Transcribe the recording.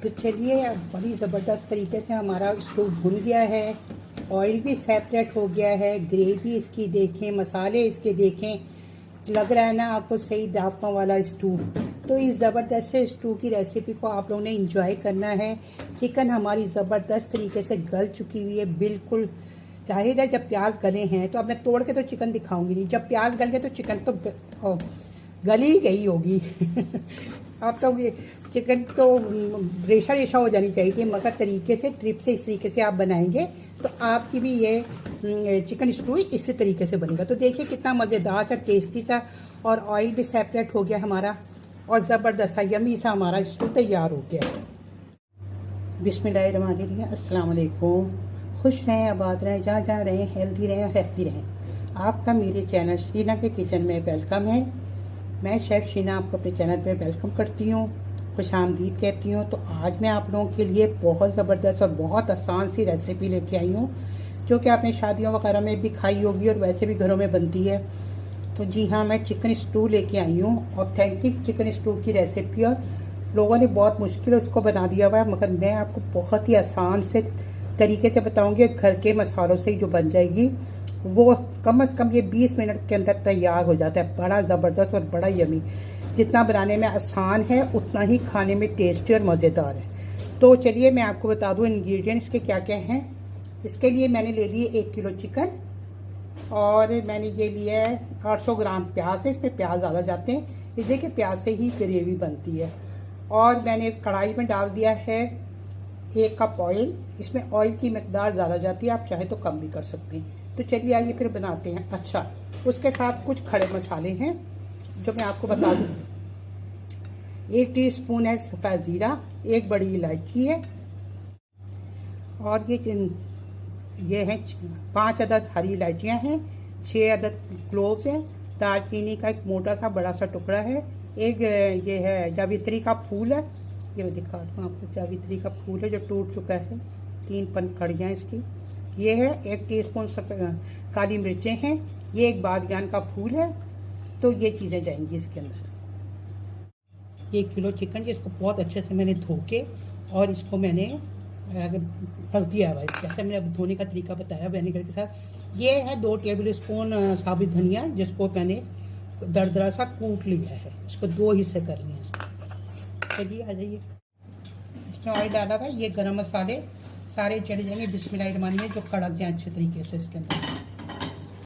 तो चलिए, अब बड़ी ज़बरदस्त तरीके से हमारा स्टू भुन गया है, ऑयल भी सेपरेट हो गया है, ग्रेवी इसकी देखें, मसाले इसके देखें, लग रहा है ना आपको सही दावतों वाला स्टू। तो इस ज़बरदस्त से स्टू की रेसिपी को आप लोगों ने इंजॉय करना है। चिकन हमारी ज़बरदस्त तरीके से गल चुकी हुई है, बिल्कुल। जाहिर है जब प्याज गले हैं तो अब मैं तोड़ के तो चिकन दिखाऊंगी नहीं, जब प्याज गल गए तो चिकन तो गली गई होगी। अब तो ये चिकन तो रेशा रेशा हो जानी चाहिए थी, मगर तरीके से ट्रिप से इस तरीके से आप बनाएंगे तो आपकी भी ये चिकन स्टू इसी तरीके से बनेगा। तो देखिए कितना मज़ेदार सा, टेस्टी सा, और ऑयल भी सेपरेट हो गया हमारा, और ज़बरदस्त सा यमी सा हमारा स्टू तैयार हो गया है। बिस्मिल्लाहिर्रहमानिर्रहीम, अस्सलाम वालेकुम। खुश रहें, आबाद रहें, जहाँ जहाँ रहें, हेल्दी रहें और हैप्पी रहें। आपका मेरे चैनल शीना के किचन में वेलकम है। मैं शेफ़ शीना आपको अपने चैनल पे वेलकम करती हूँ, खुशामदीद कहती हूँ। तो आज मैं आप लोगों के लिए बहुत ज़बरदस्त और बहुत आसान सी रेसिपी लेके आई हूँ, जो कि आपने शादियों वगैरह में भी खाई होगी और वैसे भी घरों में बनती है। तो जी हाँ, मैं चिकन स्टू लेके आई हूँ, ऑथेंटिक चिकन स्टू की रेसिपी। और लोगों ने बहुत मुश्किल उसको बना दिया हुआ है, मगर मैं आपको बहुत ही आसान से तरीके से बताऊँगी। घर के मसालों से ही जो बन जाएगी वो कम से कम ये 20 मिनट के अंदर तैयार हो जाता है। बड़ा ज़बरदस्त और बड़ा यमी। जितना बनाने में आसान है उतना ही खाने में टेस्टी और मज़ेदार है। तो चलिए मैं आपको बता दूं इंग्रेडिएंट्स के क्या क्या हैं। इसके लिए मैंने ले लिए 1 किलो चिकन, और मैंने ये लिया है 800 ग्राम प्याज है। इसमें प्याज ज़्यादा जाते हैं, इस देखिए प्याज से ही ग्रेवी बनती है। और मैंने कढ़ाई में डाल दिया है 1 कप ऑयल। इसमें ऑयल की मकदार ज़्यादा जाती है, आप चाहे तो कम भी कर सकते हैं। तो चलिए आइए फिर बनाते हैं। अच्छा, उसके साथ कुछ खड़े मसाले हैं जो मैं आपको बता दूँ। 1 टीस्पून है सफ़ेद ज़ीरा, 1 बड़ी इलायची है, और ये है 5 अदद हरी इलायचियाँ हैं, 6 अदद क्लोव्स हैं, दालचीनी का एक मोटा सा बड़ा सा टुकड़ा है, एक ये है जावित्री का फूल है, ये मैं दिखाता हूँ आपको। जावित्री का फूल है जो टूट चुका है, 3 पंखुड़ियाँ इसकी। ये है 1 टीस्पून काली मिर्चें हैं, ये 1 बादगान का फूल है। तो ये चीज़ें जाएंगी इसके अंदर। 1 किलो चिकन जिसको बहुत अच्छे से मैंने धो के और इसको मैंने रख दिया हुआ है, जैसे मैंने अब धोने का तरीका बताया विनेगर के साथ। ये है 2 टेबल स्पून साबुत धनिया, जिसको मैंने दरदरा सा कूट लिया है। इसको 2 हिस्से कर लिए इसको। चलिए आ जाइए। इसमें ऑयल डाला हुआ है, ये गरम मसाले सारे चढ़ जाएंगे। बिस्मिल्लाहिर्रहमानिर्रहीम, जो कड़क जाए अच्छे तरीके से इसके अंदर।